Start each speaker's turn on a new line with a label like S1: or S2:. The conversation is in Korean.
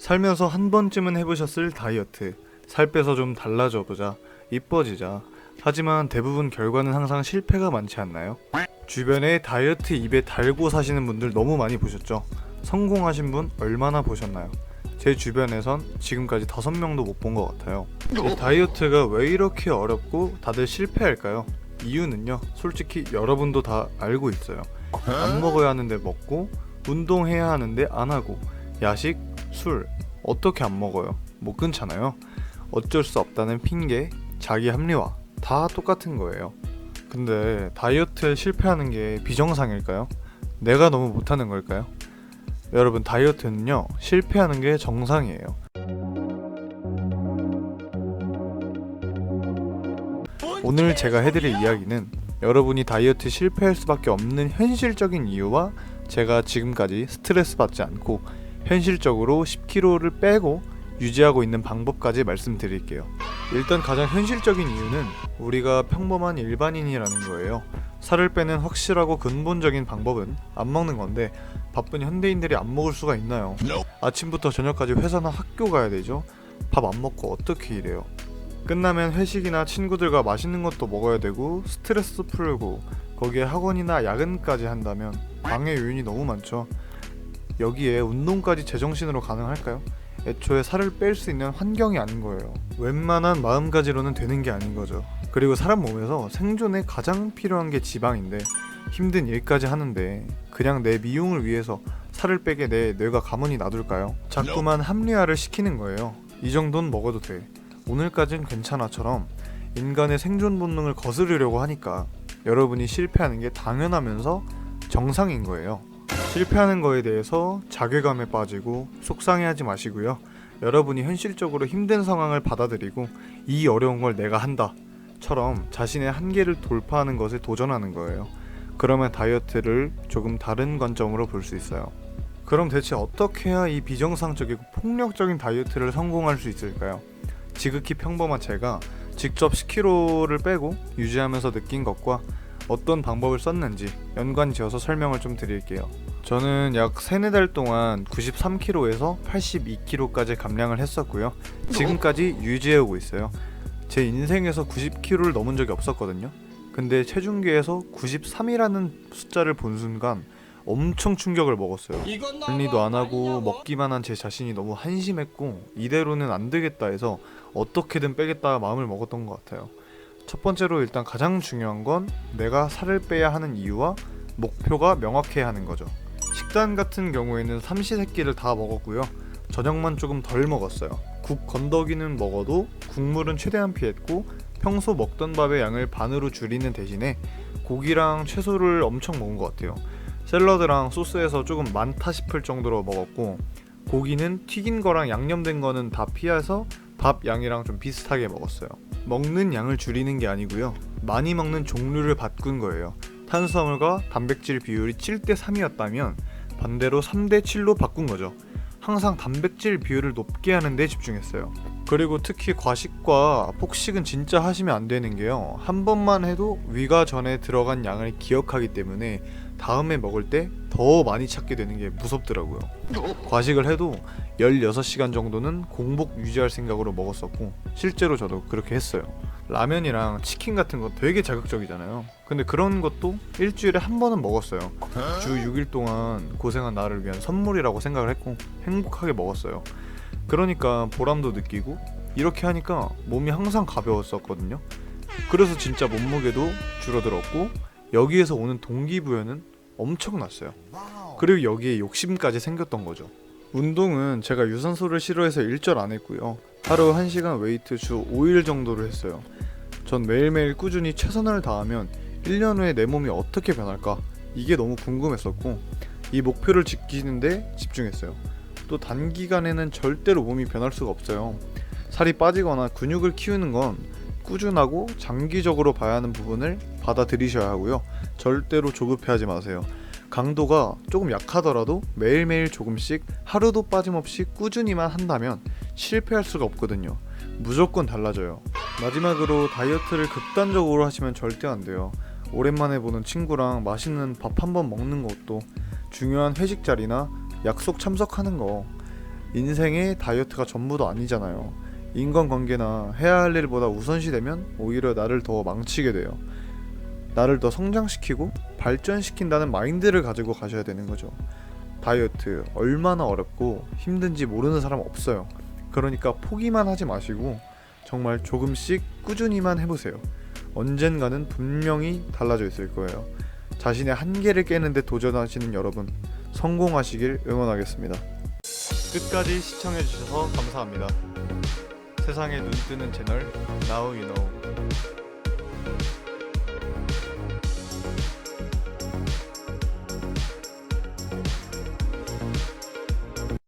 S1: 살면서 한 번쯤은 해보셨을 다이어트. 살 빼서 좀 달라져 보자, 이뻐지자. 하지만 대부분 결과는 항상 실패가 많지 않나요? 주변에 다이어트 입에 달고 사시는 분들 너무 많이 보셨죠? 성공하신 분 얼마나 보셨나요? 제 주변에선 지금까지 5명도 못 본 것 같아요. 다이어트가 왜 이렇게 어렵고 다들 실패할까요? 이유는요, 솔직히 여러분도 다 알고 있어요. 안 먹어야 하는데 먹고, 운동해야 하는데 안 하고, 야식, 술 어떻게 안 먹어요? 못 끊잖아요. 어쩔 수 없다는 핑계, 자기 합리화 다 똑같은 거예요. 근데 다이어트에 실패하는 게 비정상일까요? 내가 너무 못하는 걸까요? 여러분, 다이어트는요, 실패하는 게 정상이에요. 오늘 제가 해드릴 이야기는 여러분이 다이어트 실패할 수밖에 없는 현실적인 이유와 제가 지금까지 스트레스 받지 않고 현실적으로 10kg를 빼고 유지하고 있는 방법까지 말씀드릴게요. 일단 가장 현실적인 이유는 우리가 평범한 일반인이라는 거예요. 살을 빼는 확실하고 근본적인 방법은 안 먹는 건데, 바쁜 현대인들이 안 먹을 수가 있나요? 아침부터 저녁까지 회사나 학교 가야 되죠. 밥 안 먹고 어떻게 일해요? 끝나면 회식이나 친구들과 맛있는 것도 먹어야 되고 스트레스 풀고 거기에 학원이나 야근까지 한다면 방해 요인이 너무 많죠. 여기에 운동까지 제정신으로 가능할까요? 애초에 살을 뺄 수 있는 환경이 아닌 거예요. 웬만한 마음가짐으로는 되는 게 아닌 거죠. 그리고 사람 몸에서 생존에 가장 필요한 게 지방인데, 힘든 일까지 하는데 그냥 내 미용을 위해서 살을 빼게 내 뇌가 가만히 놔둘까요? 자꾸만 합리화를 시키는 거예요. 이 정도는 먹어도 돼, 오늘까진 괜찮아처럼 인간의 생존 본능을 거스르려고 하니까 여러분이 실패하는 게 당연하면서 정상인 거예요. 실패하는 거에 대해서 자괴감에 빠지고 속상해하지 마시고요. 여러분이 현실적으로 힘든 상황을 받아들이고 이 어려운 걸 내가 한다 처럼 자신의 한계를 돌파하는 것에 도전하는 거예요. 그러면 다이어트를 조금 다른 관점으로 볼 수 있어요. 그럼 대체 어떻게 해야 이 비정상적이고 폭력적인 다이어트를 성공할 수 있을까요? 지극히 평범한 제가 직접 10kg를 빼고 유지하면서 느낀 것과 어떤 방법을 썼는지 연관지어서 설명을 좀 드릴게요. 저는 약 3-4달 동안 93kg에서 82kg까지 감량을 했었고요. 지금까지 유지해오고 있어요. 제 인생에서 90kg를 넘은 적이 없었거든요. 근데 체중계에서 93이라는 숫자를 본 순간 엄청 충격을 먹었어요. 관리도 안 하고 먹기만 한 제 자신이 너무 한심했고, 이대로는 안 되겠다 해서 어떻게든 빼겠다 마음을 먹었던 것 같아요. 첫 번째로 일단 가장 중요한 건 내가 살을 빼야 하는 이유와 목표가 명확해야 하는 거죠. 식단 같은 경우에는 삼시세끼를 다 먹었고요. 저녁만 조금 덜 먹었어요. 국 건더기는 먹어도 국물은 최대한 피했고, 평소 먹던 밥의 양을 반으로 줄이는 대신에 고기랑 채소를 엄청 먹은 것 같아요. 샐러드랑 소스에서 조금 많다 싶을 정도로 먹었고, 고기는 튀긴 거랑 양념된 거는 다 피해서 밥 양이랑 좀 비슷하게 먹었어요. 먹는 양을 줄이는 게 아니고요, 많이 먹는 종류를 바꾼 거예요. 탄수화물과 단백질 비율이 7:3이었다면 반대로 3:7로 바꾼 거죠. 항상 단백질 비율을 높게 하는 데 집중했어요. 그리고 특히 과식과 폭식은 진짜 하시면 안 되는 게요, 한 번만 해도 위가 전에 들어간 양을 기억하기 때문에 다음에 먹을 때 더 많이 찾게 되는 게 무섭더라고요. 과식을 해도 16시간 정도는 공복 유지할 생각으로 먹었었고, 실제로 저도 그렇게 했어요. 라면이랑 치킨 같은 거 되게 자극적이잖아요. 근데 그런 것도 일주일에 한 번은 먹었어요. 주 6일 동안 고생한 나를 위한 선물이라고 생각을 했고 행복하게 먹었어요. 그러니까 보람도 느끼고, 이렇게 하니까 몸이 항상 가벼웠었거든요. 그래서 진짜 몸무게도 줄어들었고, 여기에서 오는 동기부여는 엄청났어요. 그리고 여기에 욕심까지 생겼던 거죠. 운동은 제가 유산소를 싫어해서 일절 안 했고요. 하루 1시간 웨이트 주 5일 정도를 했어요. 전 매일매일 꾸준히 최선을 다하면 1년 후에 내 몸이 어떻게 변할까, 이게 너무 궁금했었고, 이 목표를 지키는데 집중했어요. 또 단기간에는 절대로 몸이 변할 수가 없어요. 살이 빠지거나 근육을 키우는 건 꾸준하고 장기적으로 봐야 하는 부분을 받아들이셔야 하고요. 절대로 조급해하지 마세요. 강도가 조금 약하더라도 매일매일 조금씩 하루도 빠짐없이 꾸준히만 한다면 실패할 수가 없거든요. 무조건 달라져요. 마지막으로 다이어트를 극단적으로 하시면 절대 안 돼요. 오랜만에 보는 친구랑 맛있는 밥 한 번 먹는 것도, 중요한 회식 자리나 약속 참석하는 거, 인생에 다이어트가 전부도 아니잖아요. 인간관계나 해야 할 일보다 우선시되면 오히려 나를 더 망치게 돼요. 나를 더 성장시키고 발전시킨다는 마인드를 가지고 가셔야 되는 거죠. 다이어트 얼마나 어렵고 힘든지 모르는 사람 없어요. 그러니까 포기만 하지 마시고 정말 조금씩 꾸준히만 해보세요. 언젠가는 분명히 달라져 있을 거예요. 자신의 한계를 깨는데 도전하시는 여러분, 성공하시길 응원하겠습니다. 끝까지 시청해주셔서 감사합니다. 세상에 눈뜨는 채널 Now You Know.